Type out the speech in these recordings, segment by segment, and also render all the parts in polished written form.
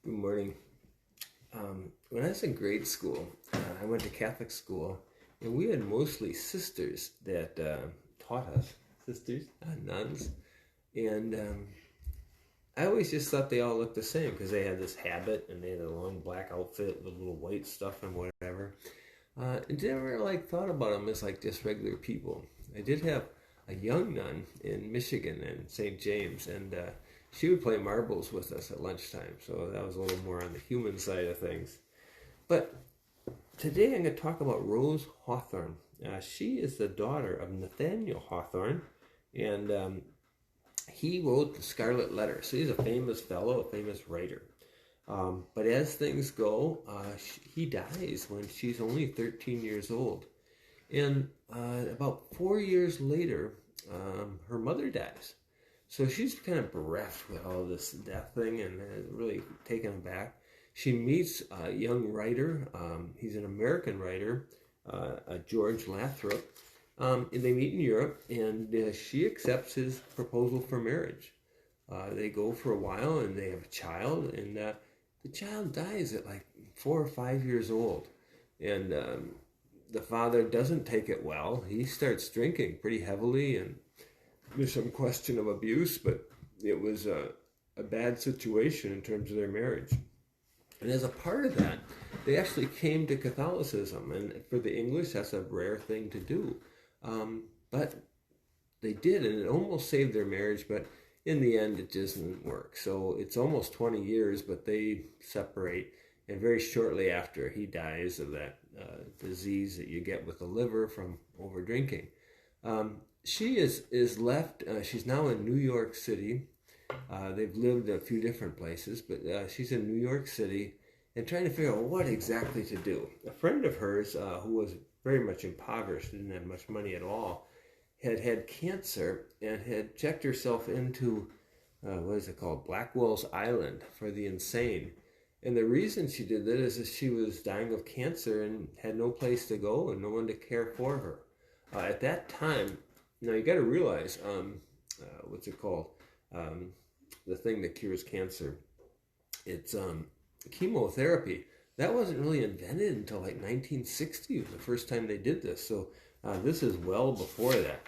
Good morning. When I was in grade school, I went to Catholic school, and we had mostly sisters that taught us, sisters, nuns, and I always just thought they all looked the same because they had this habit and they had a long black outfit with little white stuff and whatever. And never thought about them as just regular people. I did have a young nun in Michigan in St. James, and she would play marbles with us at lunchtime, so that was a little more on the human side of things. But today I'm going to talk about Rose Hawthorne. She is the daughter of Nathaniel Hawthorne, and he wrote the Scarlet Letter. So he's a famous fellow, a famous writer. But as things go, he dies when she's only 13 years old. And about 4 years later, her mother dies. So she's kind of bereft with all this death thing and really taken aback. She meets a young writer. He's an American writer, George Lathrop. And they meet in Europe, and she accepts his proposal for marriage. They go for a while, and they have a child, and the child dies at 4 or 5 years old. And the father doesn't take it well. He starts drinking pretty heavily, and there's some question of abuse, but it was a bad situation in terms of their marriage. And as a part of that, they actually came to Catholicism, and for the English, that's a rare thing to do. But they did, and it almost saved their marriage, but in the end, it doesn't work. So it's almost 20 years, but they separate, and very shortly after, he dies of that disease that you get with the liver from over drinking. She is left, she's now in New York City. They've lived a few different places, but she's in New York City and trying to figure out what exactly to do. A friend of hers, who was very much impoverished, didn't have much money at all, had cancer and had checked herself into, Blackwell's Island for the insane. And the reason she did that is that she was dying of cancer and had no place to go and no one to care for her. At that time, now you got to realize, the thing that cures cancer. It's chemotherapy. That wasn't really invented until 1960. It was the first time they did this. So this is well before that.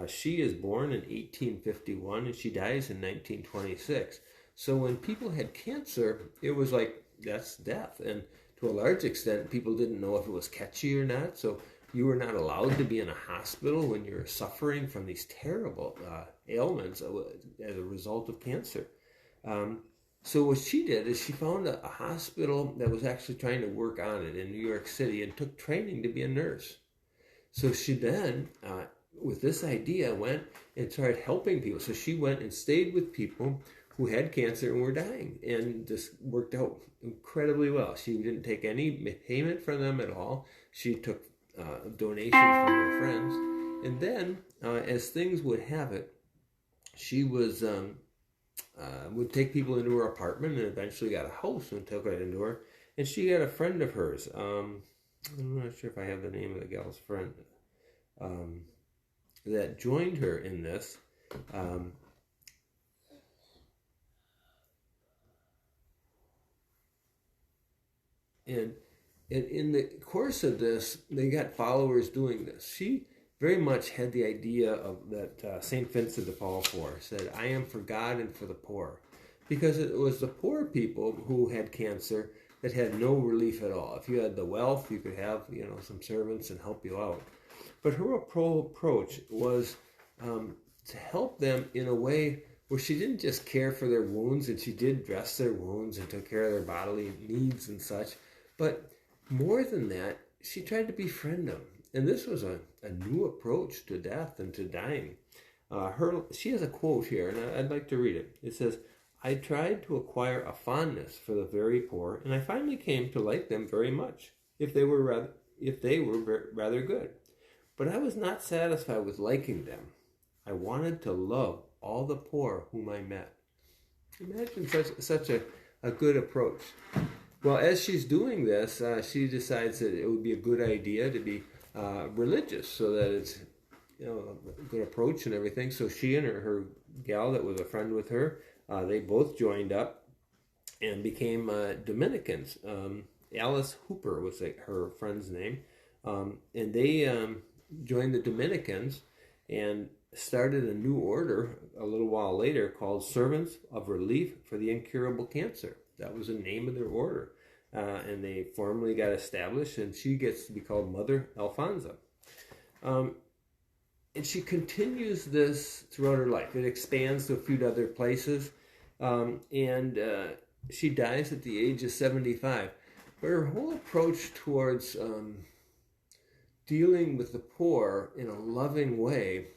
She is born in 1851 and she dies in 1926. So when people had cancer, it was that's death. And to a large extent, people didn't know if it was catchy or not. So you were not allowed to be in a hospital when you're suffering from these terrible ailments as a result of cancer. So what she did is she found a hospital that was actually trying to work on it in New York City and took training to be a nurse. So she then, with this idea, went and started helping people. So she went and stayed with people who had cancer and were dying, and just worked out incredibly well. She didn't take any payment from them at all. She took donations from her friends. And then, as things would have it, she was would take people into her apartment and eventually got a house and took it into her. And she had a friend of hers. I'm not sure if I have the name of the gal's friend that joined her in this. And in the course of this, they got followers doing this. She very much had the idea of that St. Vincent de Paul said, "I am for God and for the poor," because it was the poor people who had cancer that had no relief at all. If you had the wealth, you could have some servants and help you out. But her approach was to help them in a way where she didn't just care for their wounds, and she did dress their wounds and took care of their bodily needs and such, but more than that, she tried to befriend them. And this was a new approach to death and to dying. She has a quote here, and I'd like to read it. It says, "I tried to acquire a fondness for the very poor, and I finally came to like them very much, if they were rather good. But I was not satisfied with liking them. I wanted to love all the poor whom I met." Imagine such a good approach. Well, as she's doing this, she decides that it would be a good idea to be religious, so that it's a good approach and everything. So she and her gal that was a friend with her, they both joined up, and became Dominicans. Alice Hooper was her friend's name. And they joined the Dominicans and started a new order a little while later called Servants of Relief for the Incurable Cancer. That was the name of their order. And they formally got established, and she gets to be called Mother Alfonsa. And she continues this throughout her life. It expands to a few other places. And she dies at the age of 75. But her whole approach towards dealing with the poor in a loving way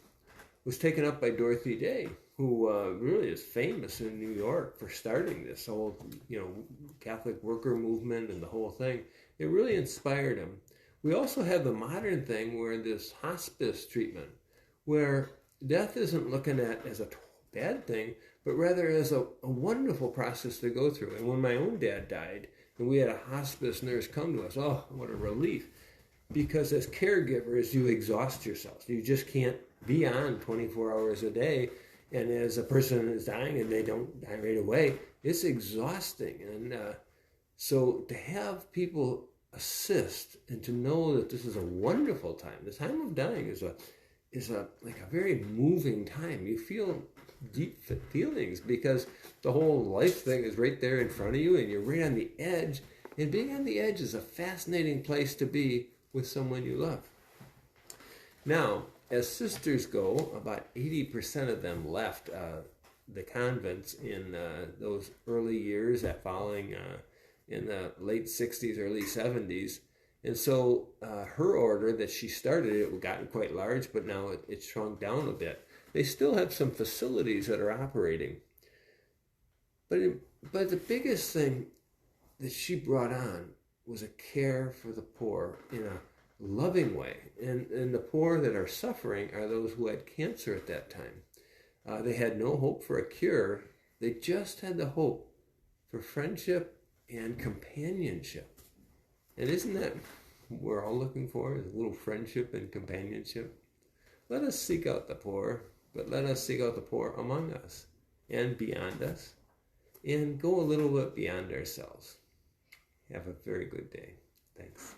was taken up by Dorothy Day, who really is famous in New York for starting this whole, Catholic worker movement and the whole thing. It really inspired him. We also have the modern thing where this hospice treatment, where death isn't looking at as a bad thing, but rather as a wonderful process to go through. And when my own dad died, and we had a hospice nurse come to us, oh, what a relief. Because as caregivers, you exhaust yourself. You just can't be on 24 hours a day. And as a person is dying and they don't die right away, it's exhausting. And so to have people assist and to know that this is a wonderful time. The time of dying is like a very moving time. You feel deep feelings because the whole life thing is right there in front of you and you're right on the edge. And being on the edge is a fascinating place to be with someone you love. Now, as sisters go, about 80% of them left the convents in those early years at following in the late 60s, early 70s. And so her order that she started, it gotten quite large, but now it's shrunk down a bit. They still have some facilities that are operating. But the biggest thing that she brought on was a care for the poor in a loving way. And the poor that are suffering are those who had cancer at that time. They had no hope for a cure. They just had the hope for friendship and companionship. And isn't that what we're all looking for, is a little friendship and companionship? Let us seek out the poor, but let us seek out the poor among us and beyond us, and go a little bit beyond ourselves. Have a very good day. Thanks.